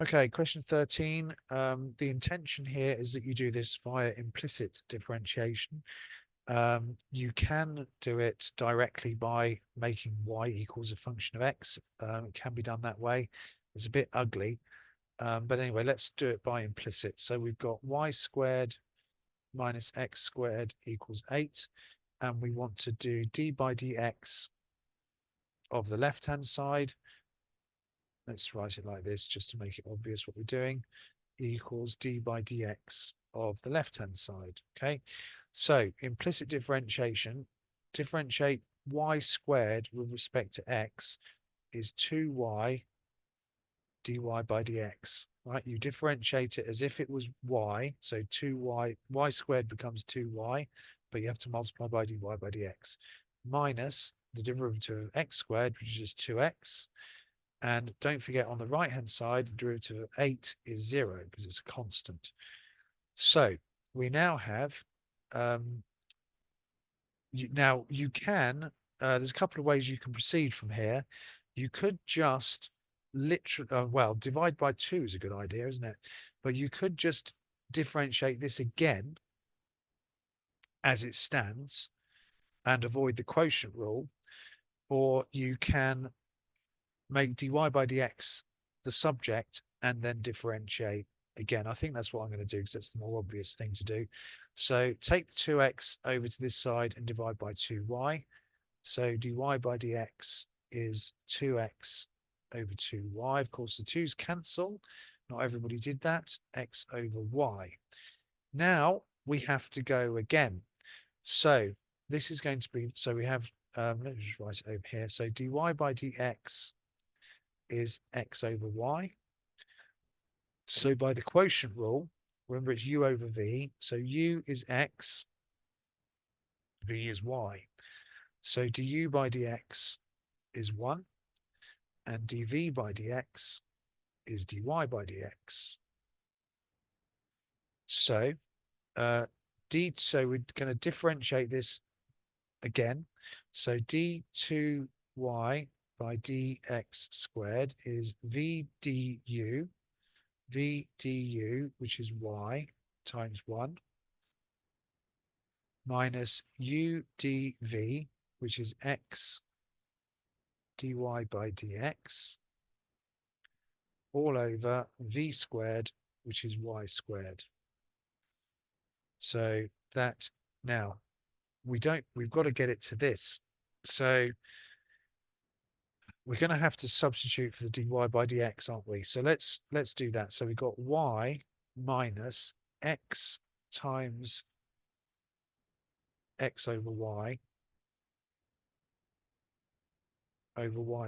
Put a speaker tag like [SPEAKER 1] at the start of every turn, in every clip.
[SPEAKER 1] Okay, question 13. The intention here is that you do this via implicit differentiation. You can do it directly by making y equals a function of x. It can be done that way. It's a bit ugly. But anyway, let's do it by implicit. So we've got y squared minus x squared equals 8. And we want to do d by dx of the left-hand side. Let's write it like this just to make it obvious what we're doing. Equals d by dx of the left-hand side. Okay, so implicit differentiation, differentiate y squared with respect to x is 2y dy by dx, right? You differentiate it as if it was y, so 2y, y squared becomes 2y, but you have to multiply by dy by dx, minus the derivative of x squared, which is 2x. And don't forget, on the right-hand side, the derivative of 8 is 0 because it's a constant. So we now have, now you can, there's a couple of ways you can proceed from here. You could just literally, well, divide by 2 is a good idea, isn't it? But you could just differentiate this again as it stands and avoid the quotient rule, or you can make dy by dx the subject and then differentiate again. I think that's what I'm going to do because that's the more obvious thing to do. So take the 2x over to this side and divide by 2y. So dy by dx is 2x over 2y. Of course, the 2's cancel. Not everybody did that. X over y. Now we have to go again. So this is going to be, so we have, let me just write it over here. So dy by dx is x over y. So by the quotient rule, remember it's u over v. So u is x, v is y. So du by dx is 1, and dv by dx is dy by dx. So so we're going to differentiate this again. So d2y by dx squared is v du, which is y, times 1, minus u dv, which is x dy by dx, all over v squared, which is y squared. So that, now we've got to get it to this. So we're going to have to substitute for the dy by dx, aren't we? So let's do that. So we've got y minus x times x over y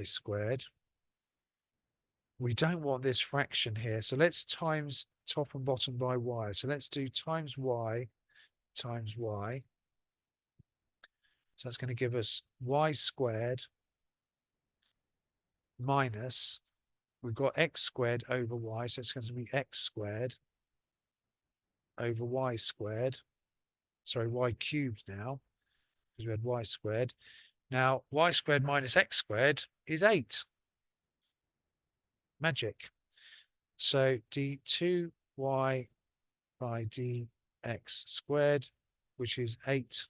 [SPEAKER 1] squared. We don't want this fraction here. So let's times top and bottom by y. So let's do times y times y. So that's going to give us y squared minus, we've got x squared over y. So it's going to be x squared over y squared. Sorry, y cubed now, because we had y squared. Now, y squared minus x squared is 8. Magic. So d2y by dx squared, which is 8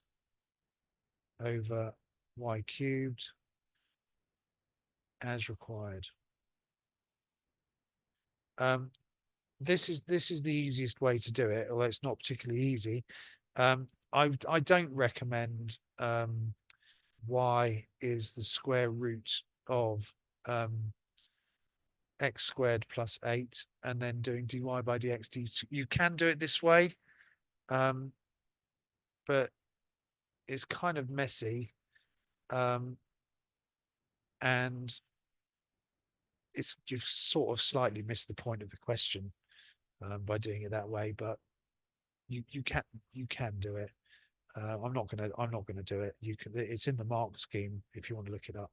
[SPEAKER 1] over y cubed, as required. This is the easiest way to do it, although it's not particularly easy. I don't recommend y is the square root of x squared plus 8 and then doing dy by dx. You can do it this way, but it's kind of messy, and you've sort of slightly missed the point of the question by doing it that way. But you can do it. I'm not gonna do it. It's in the mark scheme if you want to look it up.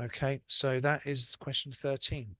[SPEAKER 1] Okay, so that is question 13.